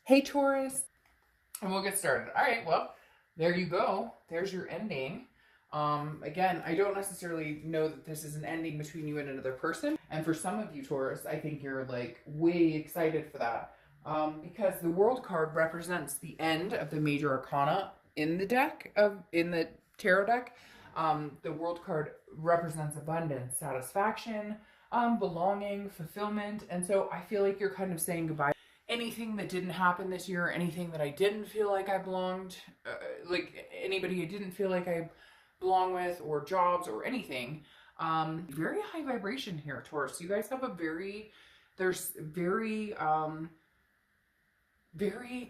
Hey Taurus, and we'll get started. All right, well, there you go. There's your ending. Again, I don't necessarily know that this is an ending between you and another person. And for some of you Taurus, I think you're like way excited for that. Because the World card represents the end of the major arcana in the tarot deck. The World card represents abundance, satisfaction, belonging, fulfillment. And so I feel like you're kind of saying goodbye anything that didn't happen this year, anything that I didn't feel like I belonged, like anybody I didn't feel like I belong with, or jobs or anything. Very high vibration here, Taurus. You guys have there's very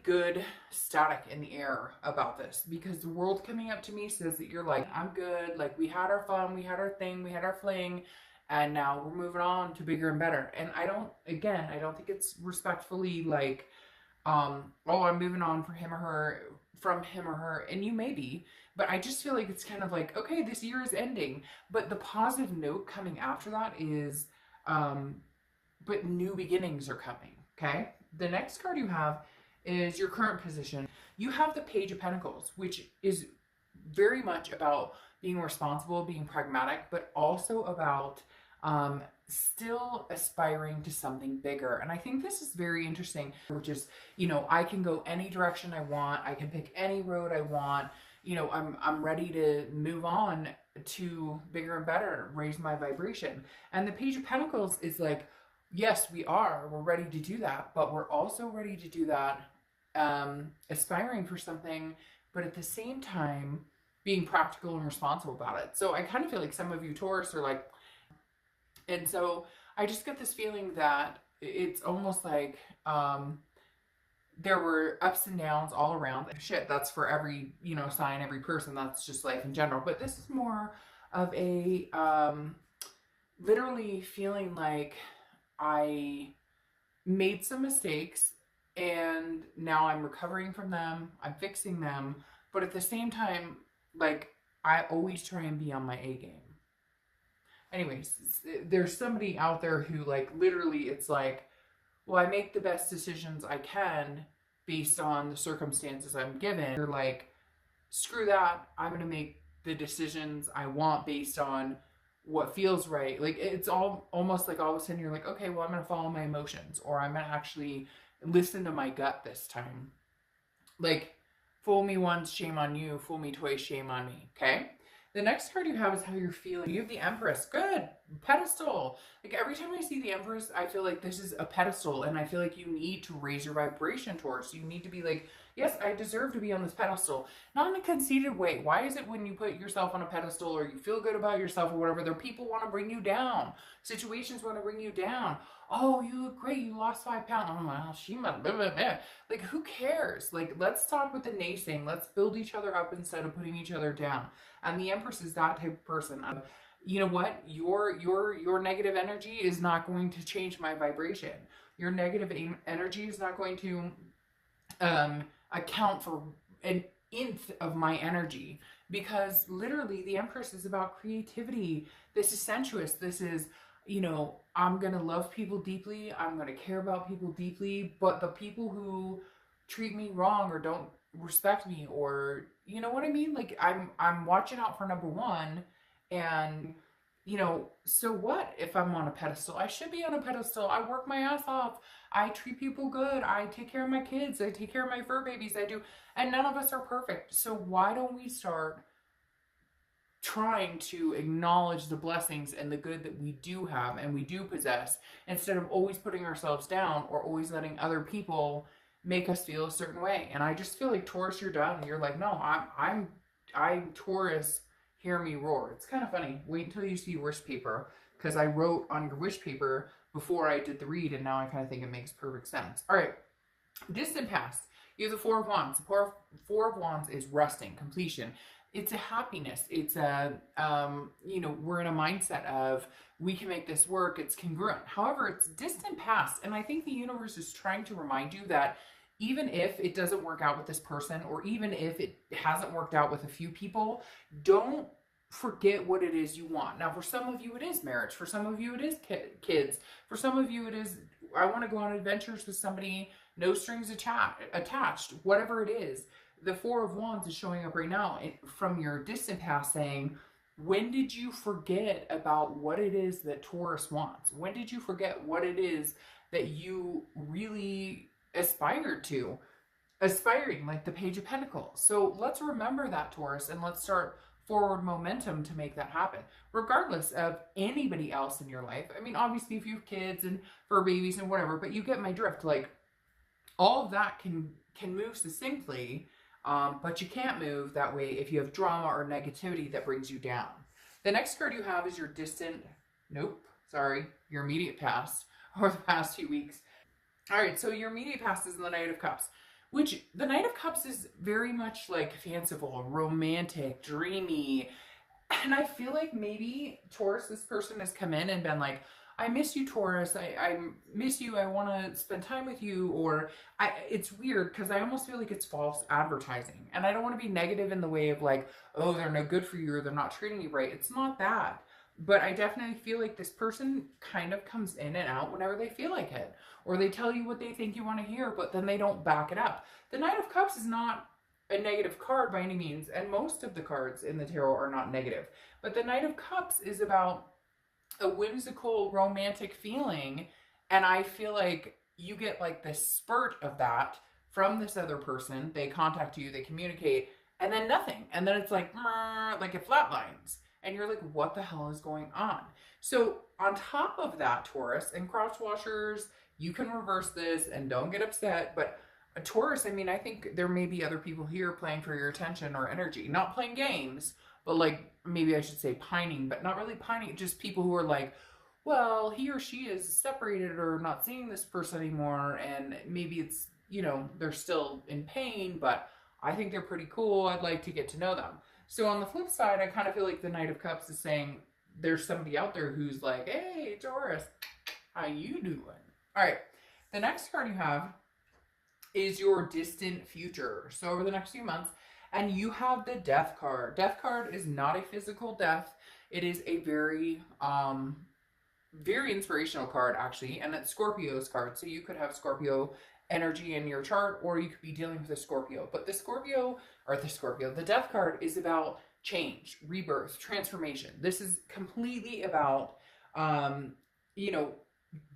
good static in the air about this, because the world coming up to me says that you're like, I'm good, like we had our fun, we had our thing, we had our fling, and now we're moving on to bigger and better. And I don't think it's respectfully like, oh, I'm moving on from him or her, and you may be, but I just feel like it's kind of like, okay, this year is ending, but the positive note coming after that is, but new beginnings are coming, okay? The next card you have is your current position. You have the Page of Pentacles, which is very much about being responsible, being pragmatic, but also about still aspiring to something bigger. And I think this is very interesting, which is, I can go any direction I want. I can pick any road I want. I'm ready to move on to bigger and better, raise my vibration. And the Page of Pentacles is like, yes, we're ready to do that, but we're also ready to do that aspiring for something, but at the same time being practical and responsible about it. So I kind of feel like some of you Taurus are like, and so I just get this feeling that it's almost like there were ups and downs all around. Shit, that's for every, sign, every person. That's just life in general. But this is more of a literally feeling like I made some mistakes and now I'm recovering from them. I'm fixing them. But at the same time, like, I always try and be on my A game. Anyways, there's somebody out there who, like, literally it's like, well, I make the best decisions I can based on the circumstances I'm given. You're like, screw that. I'm going to make the decisions I want based on what feels right. Like, it's almost like all of a sudden you're like, okay, well, I'm going to follow my emotions, or I'm going to actually listen to my gut this time. Like, fool me once, shame on you. Fool me twice, shame on me. Okay? The next card you have is how you're feeling. You have the Empress. Good. Pedestal. Like, every time I see the Empress, I feel like this is a pedestal, and I feel like you need to raise your vibration towards. You need to be like, yes, I deserve to be on this pedestal. Not in a conceited way. Why is it when you put yourself on a pedestal or you feel good about yourself or whatever, there people want to bring you down. Situations want to bring you down. Oh, you look great. You lost 5 pounds. Oh, well, she must. Blah, blah, blah. Like, who cares? Like, let's stop with the naysaying. Let's build each other up instead of putting each other down. And the Empress is that type of person. You know what? Your negative energy is not going to change my vibration. Your negative energy is not going to account for an nth of my energy, because literally the Empress is about creativity. This is sensuous. This is, I'm going to love people deeply. I'm going to care about people deeply, but the people who treat me wrong or don't respect me, or, you know what I mean? Like, I'm watching out for number one, and so what if I'm on a pedestal? I should be on a pedestal. I work my ass off. I treat people good. I take care of my kids. I take care of my fur babies. I do. And none of us are perfect. So why don't we start trying to acknowledge the blessings and the good that we do have and we do possess, instead of always putting ourselves down or always letting other people make us feel a certain way? And I just feel like, Taurus, you're done. You're like, no, I'm Taurus. Hear me roar. It's kind of funny. Wait until you see your wish paper, because I wrote on your wish paper before I did the read, and now I kind of think it makes perfect sense. All right. Distant past. You have the Four of Wands. The Four of Wands is resting, completion. It's a happiness. It's a, we're in a mindset of, we can make this work. It's congruent. However, it's distant past. And I think the universe is trying to remind you that even if it doesn't work out with this person, or even if it hasn't worked out with a few people, don't forget what it is you want. Now, for some of you, it is marriage. For some of you, it is kids. For some of you, it is, I want to go on adventures with somebody no strings attached, whatever it is. The Four of Wands is showing up right now from your distant past saying, when did you forget about what it is that Taurus wants? When did you forget what it is that you really aspired to? Aspiring, like the Page of Pentacles. So let's remember that, Taurus, and let's start forward momentum to make that happen, regardless of anybody else in your life. I mean, obviously, if you have kids and fur babies and whatever, but you get my drift. Like, all of that can move succinctly, but you can't move that way if you have drama or negativity that brings you down. The next card you have is your distant, your immediate past, or the past few weeks. All right, so your immediate past is the Knight of Cups, which the Knight of Cups is very much like fanciful, romantic, dreamy. And I feel like maybe Taurus, this person has come in and been like, I miss you, Taurus. I miss you. I want to spend time with you. Or it's weird because I almost feel like it's false advertising. And I don't want to be negative in the way of like, oh, they're no good for you or they're not treating you right. It's not that. But I definitely feel like this person kind of comes in and out whenever they feel like it. Or they tell you what they think you want to hear, but then they don't back it up. The Knight of Cups is not a negative card by any means. And most of the cards in the tarot are not negative. But the Knight of Cups is about a whimsical, romantic feeling. And I feel like you get like this spurt of that from this other person. They contact you, they communicate, and then nothing. And then it's like it flatlines. And you're like, what the hell is going on? So on top of that, Taurus, and cross washers, you can reverse this and don't get upset. But a Taurus, I mean, I think there may be other people here playing for your attention or energy. Not playing games, but like, maybe I should say pining, but not really pining. Just people who are like, well, he or she is separated or not seeing this person anymore. And maybe it's, you know, they're still in pain, but I think they're pretty cool. I'd like to get to know them. So on the flip side, I kind of feel like the Knight of Cups is saying there's somebody out there who's like, hey, Taurus, how you doing? All right, the next card you have is your distant future. So over the next few months, and you have the Death card. Death card is not a physical death. It is a very, very inspirational card, actually, and it's Scorpio's card. So you could have Scorpio energy in your chart, or you could be dealing with a Scorpio. But the Death card is about change, rebirth, transformation. This is completely about, you know,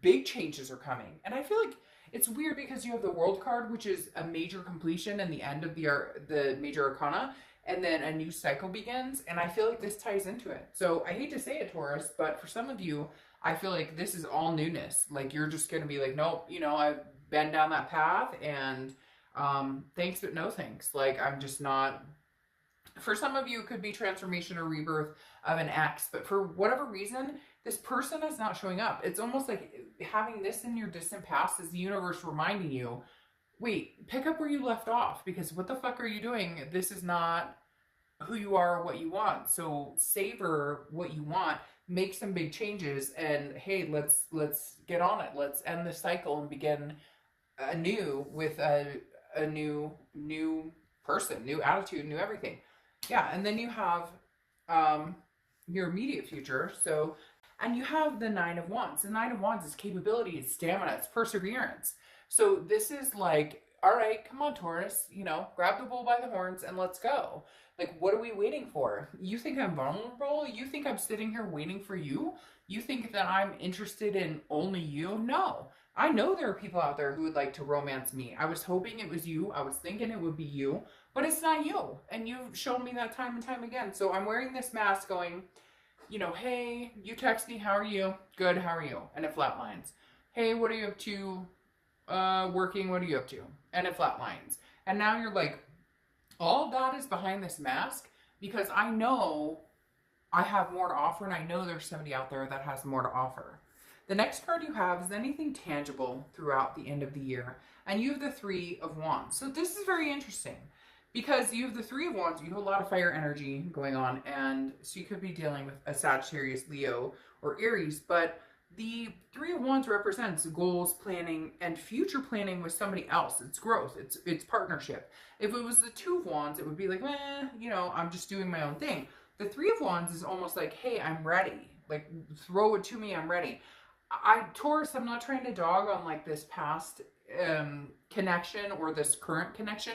big changes are coming. And I feel like it's weird because you have the World card, which is a major completion and the end of the major arcana, and then a new cycle begins. And I feel like this ties into it. So I hate to say it, Taurus, but for some of you, I feel like this is all newness. Like you're just going to be like, nope, you know, I've been down that path and thanks, but no thanks. Like I'm just not. For some of you, it could be transformation or rebirth of an ex, but for whatever reason, this person is not showing up. It's almost like having this in your distant past is the universe reminding you, wait, pick up where you left off, because what the fuck are you doing? This is not who you are or what you want. So savor what you want, make some big changes, and hey, let's get on it. Let's end the cycle and begin anew with a new person, new attitude, new everything. Yeah, and then you have your immediate future. So, and you have the Nine of Wands. The Nine of Wands is capability, it's stamina, it's perseverance. So this is like, all right, come on, Taurus, you know, grab the bull by the horns and let's go. Like, what are we waiting for? You think I'm vulnerable? You think I'm sitting here waiting for you? You think that I'm interested in only you? No. I know there are people out there who would like to romance me. I was hoping it was you. I was thinking it would be you, but it's not you. And you've shown me that time and time again. So I'm wearing this mask going, you know, hey, you text me, how are you? Good, how are you? And it flatlines. Hey, what are you up to? Working, what are you up to? And it flatlines. And now you're like, all of that is behind this mask because I know I have more to offer and I know there's somebody out there that has more to offer. The next card you have is anything tangible throughout the end of the year. And you have the Three of Wands. So this is very interesting because you have the Three of Wands. You have a lot of fire energy going on. And so you could be dealing with a Sagittarius, Leo, or Aries. But the Three of Wands represents goals, planning, and future planning with somebody else. It's growth. It's partnership. If it was the Two of Wands, it would be like, you know, I'm just doing my own thing. The Three of Wands is almost like, hey, I'm ready. Like, throw it to me, I'm ready. Taurus, I'm not trying to dog on like this past connection or this current connection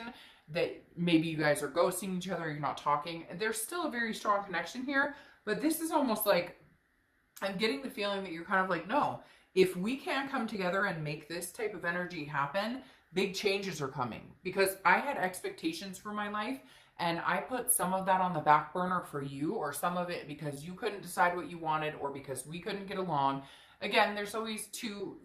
that maybe you guys are ghosting each other, you're not talking. There's still a very strong connection here, but this is almost like I'm getting the feeling that you're kind of like, no, if we can't come together and make this type of energy happen, big changes are coming. Because I had expectations for my life and I put some of that on the back burner for you, or some of it because you couldn't decide what you wanted or because we couldn't get along. Again, there's always two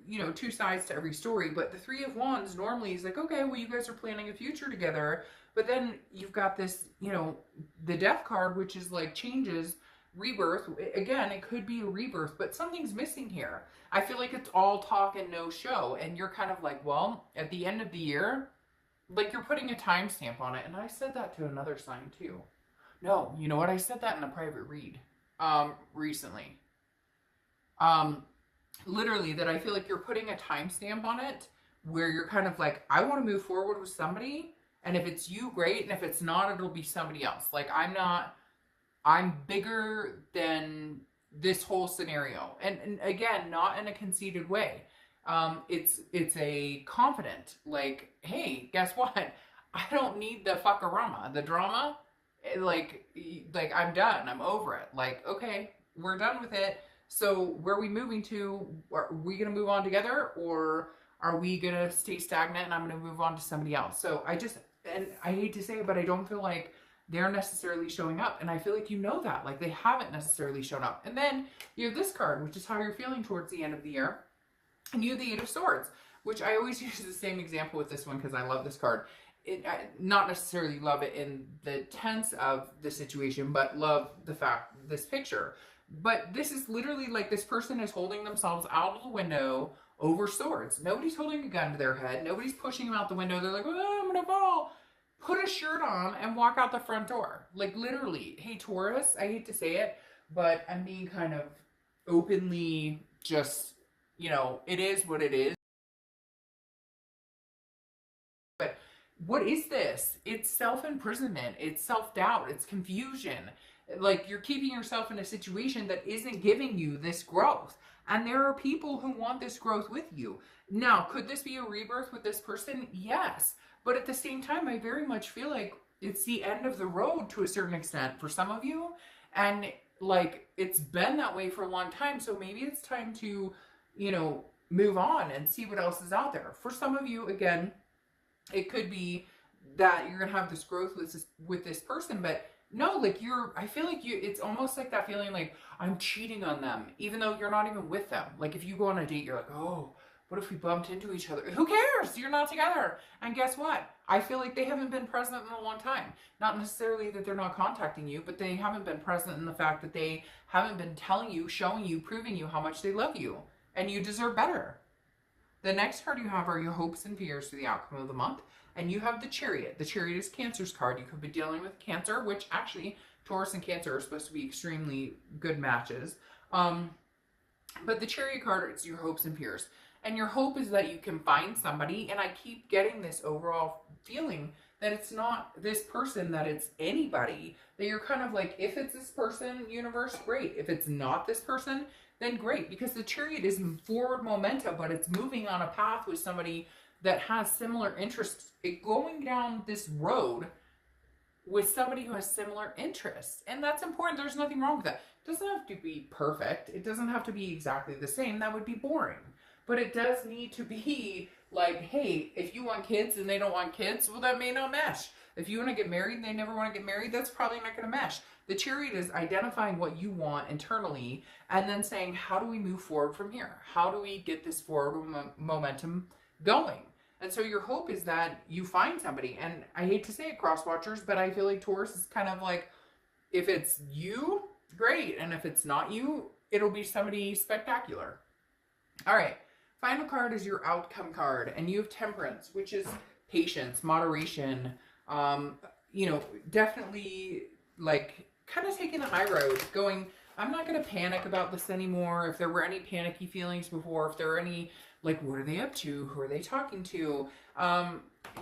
sides to every story, but the Three of Wands normally is like, okay, well, you guys are planning a future together, but then you've got this, the Death card, which is like changes, rebirth. Again, it could be a rebirth, but something's missing here. I feel like it's all talk and no show, and you're kind of like, well, at the end of the year, like you're putting a timestamp on it, and I said that to another sign too. No, you know what? I said that in a private read recently. Literally, that I feel like you're putting a timestamp on it where you're kind of like, I want to move forward with somebody, and if it's you, great, and if it's not, it'll be somebody else. Like, I'm bigger than this whole scenario. And again, not in a conceited way. It's a confident, like, hey, guess what? I don't need the fuckarama, the drama. Like I'm done. I'm over it. Like, okay, we're done with it. So where are we moving to? Are we going to move on together, or are we going to stay stagnant and I'm going to move on to somebody else? So and I hate to say it, but I don't feel like they're necessarily showing up. And I feel like that, like they haven't necessarily shown up. And then you have this card, which is how you're feeling towards the end of the year. And you have the Eight of Swords, which I always use the same example with this one because I love this card. I not necessarily love it in the tense of the situation, but love the fact, this picture. But this is literally like this person is holding themselves out of the window over swords. Nobody's holding a gun to their head. Nobody's pushing them out the window. They're like, oh, I'm going to fall. Put a shirt on and walk out the front door. Like literally, hey, Taurus, I hate to say it, but I'm being kind of openly just, it is what it is. But what is this? It's self-imprisonment. It's self-doubt. It's confusion. Like you're keeping yourself in a situation that isn't giving you this growth. And there are people who want this growth with you. Now, could this be a rebirth with this person? Yes. But at the same time, I very much feel like it's the end of the road to a certain extent for some of you. And like, it's been that way for a long time. So maybe it's time to, move on and see what else is out there. For some of you, again, it could be that you're going to have this growth with this person, but no, like I feel like it's almost like that feeling like I'm cheating on them, even though you're not even with them. Like if you go on a date, you're like, oh, what if we bumped into each other? Who cares? You're not together. And guess what? I feel like they haven't been present in a long time. Not necessarily that they're not contacting you, but they haven't been present in the fact that they haven't been telling you, showing you, proving you how much they love you. And you deserve better. The next card you have are your hopes and fears for the outcome of the month. And you have the Chariot. The Chariot is Cancer's card. You could be dealing with Cancer, which actually Taurus and Cancer are supposed to be extremely good matches. But the Chariot card, it's your hopes and fears. And your hope is that you can find somebody. And I keep getting this overall feeling that it's not this person, that it's anybody. That you're kind of like, if it's this person, universe, great. If it's not this person, then great. Because the Chariot is forward momentum, but it's moving on a path with somebody that has similar interests. Going down this road with somebody who has similar interests. And that's important. There's nothing wrong with that. It doesn't have to be perfect. It doesn't have to be exactly the same. That would be boring. But it does need to be like, hey, if you want kids and they don't want kids, well, that may not mesh. If you want to get married and they never want to get married, that's probably not going to mesh. The Chariot is identifying what you want internally and then saying, how do we move forward from here? How do we get this forward momentum going? And so your hope is that you find somebody. And I hate to say it, cross watchers, but I feel like Taurus is kind of like, if it's you, great. And if it's not you, it'll be somebody spectacular. All right. Final card is your outcome card. And you have Temperance, which is patience, moderation, definitely like kind of taking the high road, going, I'm not going to panic about this anymore. If there were any panicky feelings before, if there are any, like, what are they up to? Who are they talking to?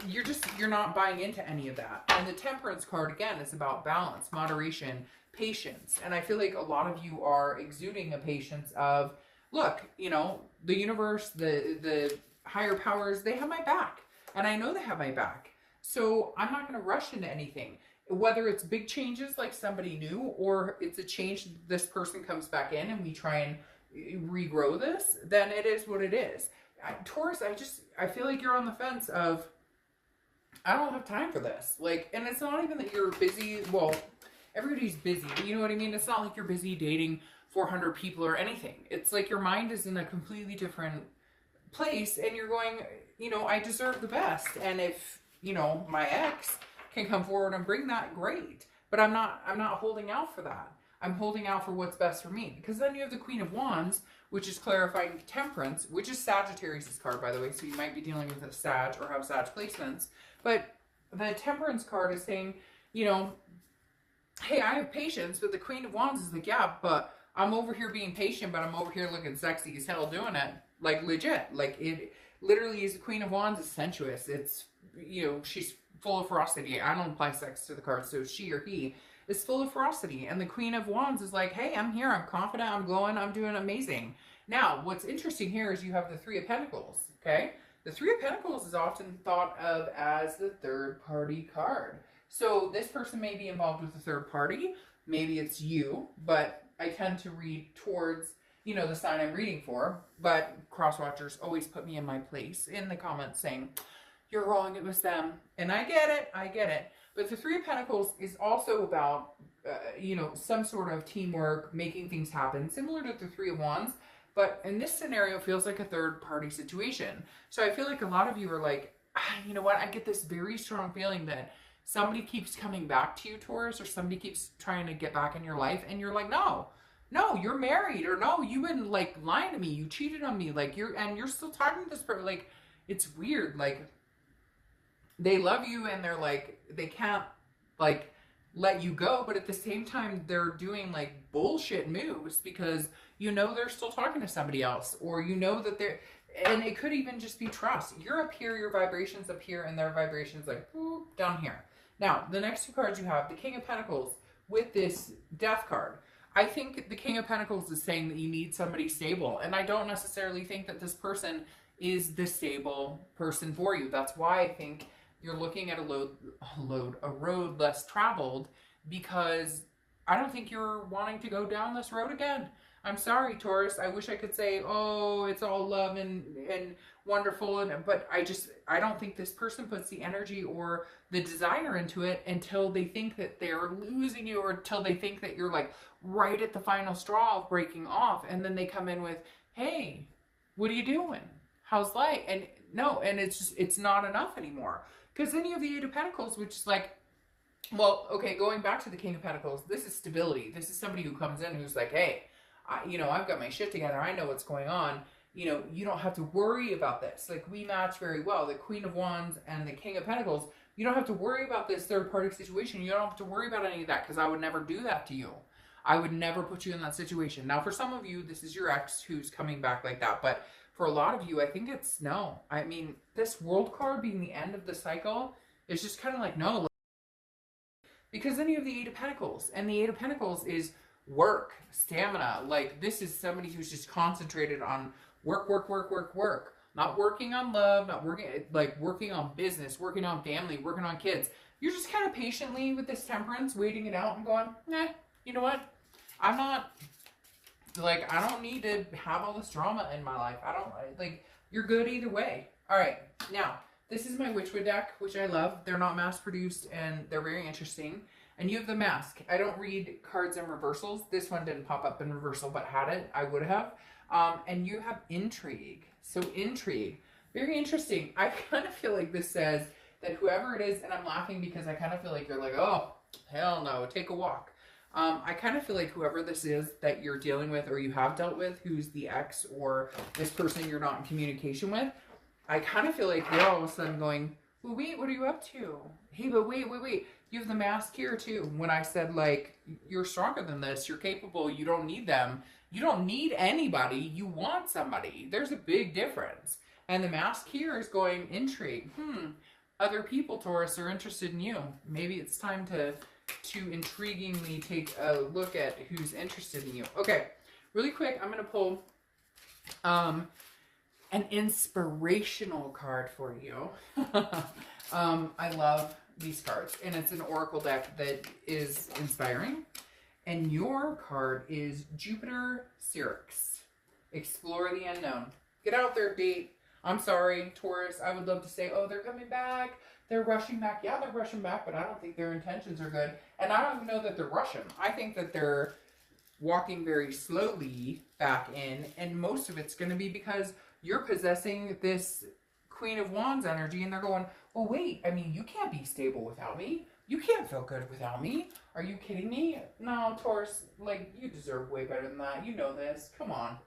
You're not buying into any of that. And the Temperance card, again, is about balance, moderation, patience. And I feel like a lot of you are exuding a patience of, look, the universe, the higher powers, they have my back. And I know they have my back. So I'm not going to rush into anything. Whether it's big changes like somebody new, or it's a change, this person comes back in and we try and regrow this, then it is what it is. Taurus, I feel like you're on the fence of, I don't have time for this. Like, and it's not even that you're busy. Well, everybody's busy, but you know what I mean? It's not like you're busy dating 400 people or anything. It's like your mind is in a completely different place and you're going, you know, I deserve the best. And if, you know, my ex can come forward and bring that, great. But I'm not holding out for that. I'm holding out for what's best for me. Because then you have the Queen of Wands, which is clarifying temperance, which is Sagittarius' card, by the way. So you might be dealing with a Sag or have Sag placements. But the temperance card is saying, you know, hey, I have patience. But the Queen of Wands is like, yeah, but I'm over here being patient, but I'm over here looking sexy as hell doing it. Like, legit. Like, it literally is the Queen of Wands is sensuous. It's, you know, she's full of ferocity. I don't apply sex to the card, so she or he is full of ferocity. And the Queen of Wands is like, hey, I'm here. I'm confident. I'm glowing. I'm doing amazing. Now, what's interesting here is you have the Three of Pentacles, okay? The Three of Pentacles is often thought of as the third party card. So this person may be involved with the third party. Maybe it's you, but I tend to read towards, you know, the sign I'm reading for. But cross-watchers always put me in my place in the comments saying, you're wrong, it was them. And I get it, I get it. But the Three of Pentacles is also about, you know, some sort of teamwork, making things happen, similar to the Three of Wands. But in this scenario, it feels like a third-party situation. So I feel like a lot of you are like, you know what, I get this very strong feeling that somebody keeps coming back to you, Taurus, or somebody keeps trying to get back in your life, and you're like, no, you're married, or no, you've been, like, lying to me, you cheated on me, like, you're still talking to this person, like, it's weird, like, they love you, and they're like, they can't, like, let you go, but at the same time, they're doing, like, bullshit moves, because you know they're still talking to somebody else, or you know that they're, and it could even just be trust. You're up here, your vibration's up here, and their vibration's like, boop, down here. Now, the next two cards you have, the King of Pentacles with this Death card. I think the King of Pentacles is saying that you need somebody stable, and I don't necessarily think that this person is the stable person for you. That's why I think you're looking at a road less traveled, because I don't think you're wanting to go down this road again. I'm sorry, Taurus. I wish I could say, oh, it's all love and wonderful, but I don't think this person puts the energy or the desire into it until they think that they're losing you, or until they think that you're like right at the final straw of breaking off, and then they come in with, hey, what are you doing? How's life? And no, and it's not enough anymore. Because then you have the Eight of Pentacles, which is like, well, okay, going back to the King of Pentacles, this is stability. This is somebody who comes in who's like, hey, you know, I've got my shit together. I know what's going on. You know, you don't have to worry about this. Like, we match very well. The Queen of Wands and the King of Pentacles, you don't have to worry about this third-party situation. You don't have to worry about any of that, because I would never do that to you. I would never put you in that situation. Now, for some of you, this is your ex who's coming back like that. But for a lot of you, I think it's no. I mean, this World card being the end of the cycle is just kind of like, no. Because then you have the Eight of Pentacles. And the Eight of Pentacles is work, stamina. Like, this is somebody who's just concentrated on work. Not working on love, not working, like, working on business, working on family, working on kids. You're just kind of patiently with this temperance, waiting it out and going, nah, you know what? I'm not, like, I don't need to have all this drama in my life. I don't, like, you're good either way. All right, now, this is my Witchwood deck, which I love. They're not mass-produced, and they're very interesting. And you have the Mask. I don't read cards in reversals. This one didn't pop up in reversal, but had it, I would have. And you have Intrigue. So Intrigue, very interesting. I kind of feel like this says that whoever it is, and I'm laughing because I kind of feel like you're like, oh, hell no, take a walk. I kind of feel like whoever this is that you're dealing with, or you have dealt with, who's the ex, or this person you're not in communication with, I kind of feel like they're all of a sudden going, well, wait, what are you up to? Hey, but wait. You have the Mask here too. When I said, like, you're stronger than this, you're capable, you don't need them. You don't need anybody. You want somebody. There's a big difference. And the Mask here is going, Intrigue. Other people, Taurus, are interested in you. Maybe it's time to intriguingly take a look at who's interested in you. Okay, really quick, I'm going to pull an inspirational card for you. I love these cards, and it's an oracle deck that is inspiring. And your card is Jupiter Syrinx. Explore the unknown. Get out there, date. I'm sorry, Taurus. I would love to say, oh, they're coming back. They're rushing back. Yeah, they're rushing back, but I don't think their intentions are good. And I don't even know that they're rushing. I think that they're walking very slowly back in, and most of it's going to be because you're possessing this Queen of Wands energy, and they're going, well, wait, I mean, you can't be stable without me. You can't feel good without me. Are you kidding me? No, Taurus, like, you deserve way better than that. You know this. Come on.